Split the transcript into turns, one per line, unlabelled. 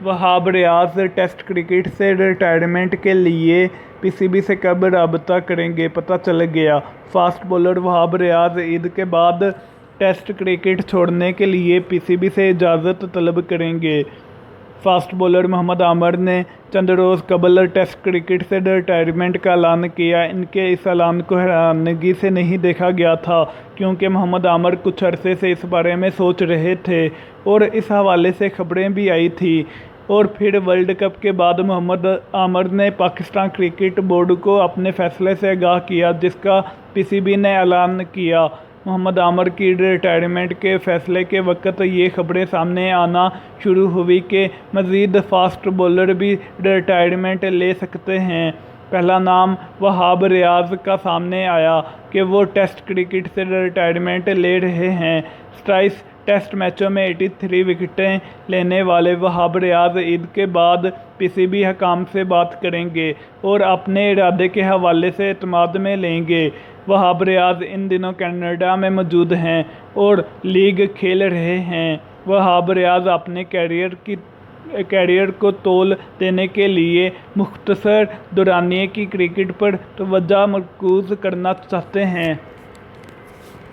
Wahab Riaz test cricket से retirement के लिए पीसीबी से कब राब्ता करेंगे, पता चल गया। फास्ट बॉलर वहाब रियाज ईद के बाद टेस्ट क्रिकेट छोड़ने के लिए पीसीबी से इजाज़त तलब करेंगे। फास्ट बॉलर मोहम्मद आमिर ने चंद रोज़ कबल टेस्ट क्रिकेट से रिटायरमेंट का ऐलान किया। इनके इस ऐलान को हैरानगी से नहीं देखा गया था, क्योंकि मोहम्मद आमिर कुछ अरसे से इस बारे में सोच रहे थे और इस हवाले से खबरें भी आई थी। और फिर वर्ल्ड कप के बाद मोहम्मद आमिर ने पाकिस्तान क्रिकेट बोर्ड को अपने फैसले से आगाह किया, जिसका पीसीबी ने ऐलान किया। मोहम्मद आमिर की रिटायरमेंट के फैसले के वक्त ये खबरें सामने आना शुरू हुई कि मज़ीद फास्ट बॉलर भी रिटायरमेंट ले सकते हैं। पहला नाम वहाब रियाज का सामने आया कि वो टेस्ट क्रिकेट से रिटायरमेंट ले रहे हैं। 27 टेस्ट मैचों में 83 विकेटें लेने वाले वहाब रियाज ईद के बाद पीसीबी हकाम से बात करेंगे और अपने इरादे के हवाले से एतमाद में लेंगे। वहाब रियाज इन दिनों कनाडा में मौजूद हैं और लीग खेल रहे हैं। वहाब रियाज अपने कैरियर को तोल देने के लिए मुख्तसर दौरानिए की क्रिकेट पर तवज्जो मरकूज़ करना चाहते हैं।